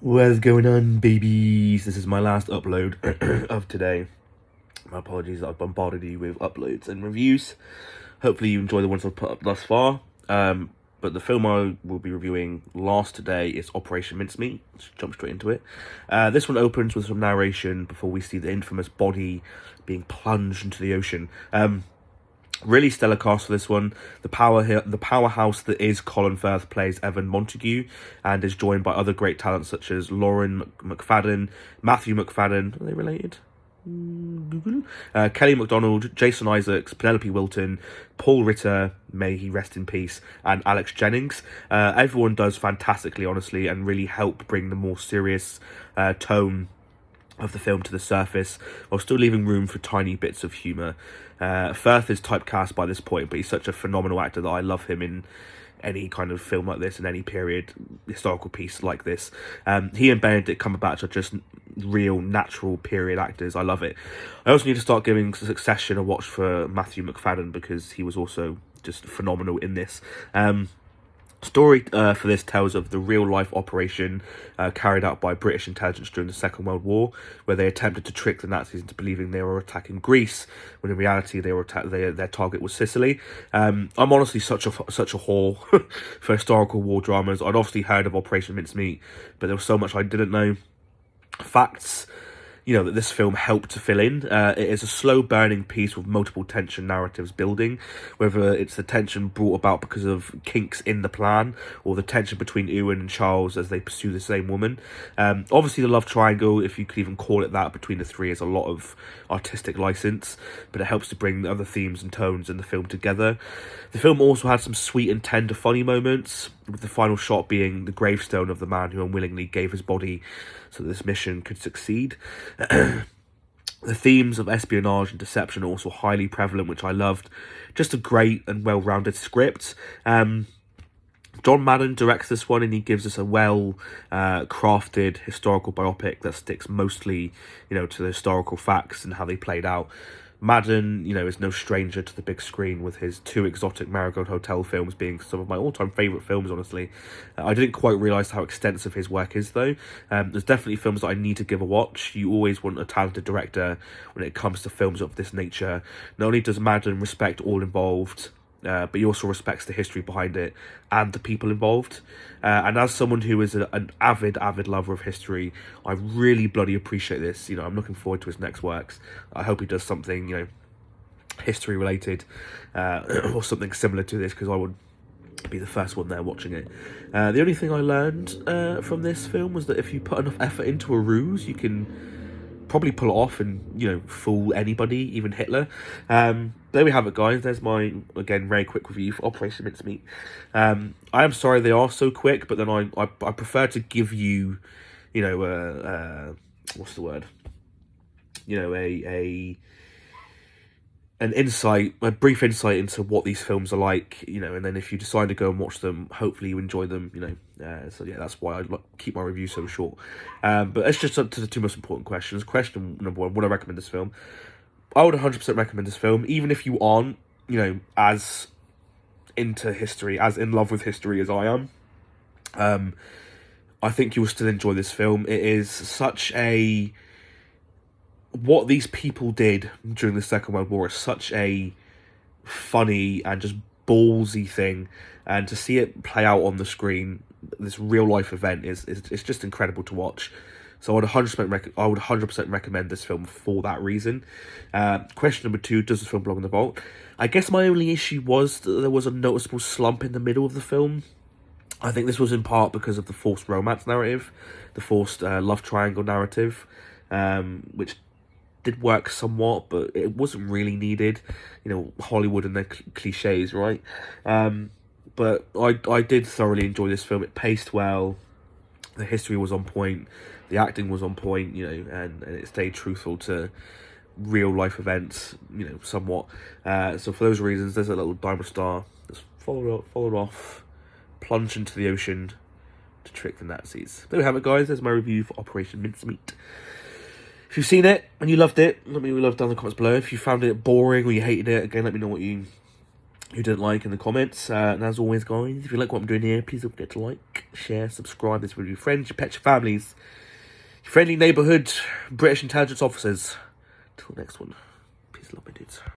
What's going on, babies? This is my last upload of today. My apologies that I've bombarded you with uploads and reviews. Hopefully you enjoy the ones I've put up thus far. But the film I will be reviewing last today is Operation Mincemeat. Let's jump straight into it. This one opens with some narration before we see the infamous body being plunged into the ocean. Really stellar cast for this one. The powerhouse that is Colin Firth plays Evan Montague and is joined by other great talents such as Lauren McFadden, Matthew McFadden. Are they related? Google. Kelly MacDonald, Jason Isaacs, Penelope Wilton, Paul Ritter, may he rest in peace, and Alex Jennings. Everyone does fantastically, honestly, and really help bring the more serious tone of the film to the surface, while still leaving room for tiny bits of humour. Firth is typecast by this point, but he's such a phenomenal actor that I love him in any kind of film like this, in any period historical piece like this. He and Benedict Cumberbatch are just real, natural period actors. I love it. I also need to start giving Succession a watch for Matthew McFadden, because he was also just phenomenal in this. Story for this tells of the real-life operation carried out by British intelligence during the Second World War, where they attempted to trick the Nazis into believing they were attacking Greece, when in reality they were their target was Sicily. I'm honestly such a whore for historical war dramas. I'd obviously heard of Operation Mincemeat, but there was so much I didn't know. Facts, that this film helped to fill in. It is a slow burning piece with multiple tension narratives building, whether it's the tension brought about because of kinks in the plan, or the tension between Ewan and Charles as they pursue the same woman. Obviously the love triangle, if you could even call it that, between the three is a lot of artistic license, but it helps to bring the other themes and tones in the film together. The film also had some sweet and tender funny moments, with the final shot being the gravestone of the man who unwillingly gave his body so that this mission could succeed. The themes of espionage and deception are also highly prevalent, which I loved. Just a great and well-rounded script. John Madden directs this one, and he gives us a well-crafted historical biopic that sticks mostly, to the historical facts and how they played out. Madden, is no stranger to the big screen, with his two exotic Marigold Hotel films being some of my all-time favourite films, honestly. I didn't quite realise how extensive his work is, though. There's definitely films that I need to give a watch. You always want a talented director when it comes to films of this nature. Not only does Madden respect all involved, but he also respects the history behind it and the people involved. And as someone who is an avid lover of history, I really bloody appreciate this. I'm looking forward to his next works. I hope he does something, history related, or something similar to this, because I would be the first one there watching it. The only thing I learned from this film was that if you put enough effort into a ruse, you can probably pull it off and, fool anybody, even Hitler. There we have it, guys. There's my, again, very quick review for Operation Mincemeat. I am sorry they are so quick, but then I prefer to give you, what's the word? A brief insight into what these films are like, and then if you decide to go and watch them, hopefully you enjoy them, so yeah, that's why I keep my review so short. But it's just up to the two most important questions. Question number one, would I recommend this film? I would 100% recommend this film, even if you aren't, as into history, as in love with history as I am. I think you will still enjoy this film. It is such a... What these people did during the Second World War is such a funny and just ballsy thing, and to see it play out on the screen, this real life event, is just incredible to watch. So I would 100% recommend this film for that reason. Question number two, does this film belong in the vault? I guess my only issue was that there was a noticeable slump in the middle of the film. I think this was in part because of the forced romance narrative, the forced love triangle narrative, which did work somewhat, but it wasn't really needed. Hollywood and their cliches, right? But I did thoroughly enjoy this film. It paced well, the history was on point, the acting was on point, and it stayed truthful to real life events, somewhat. So for those reasons, there's a little diamond star that's followed off, plunged into the ocean to trick the Nazis. There we have it, guys. There's my review for Operation Mincemeat. If you've seen it and you loved it, let me know down in the comments below. If you found it boring or you hated it, again, let me know what you who didn't like in the comments. And as always, guys, if you like what I'm doing here, please don't forget to like, share, subscribe this with your friends, your pets, your families, your friendly neighbourhood British intelligence officers. Till next one, peace, love, my dudes.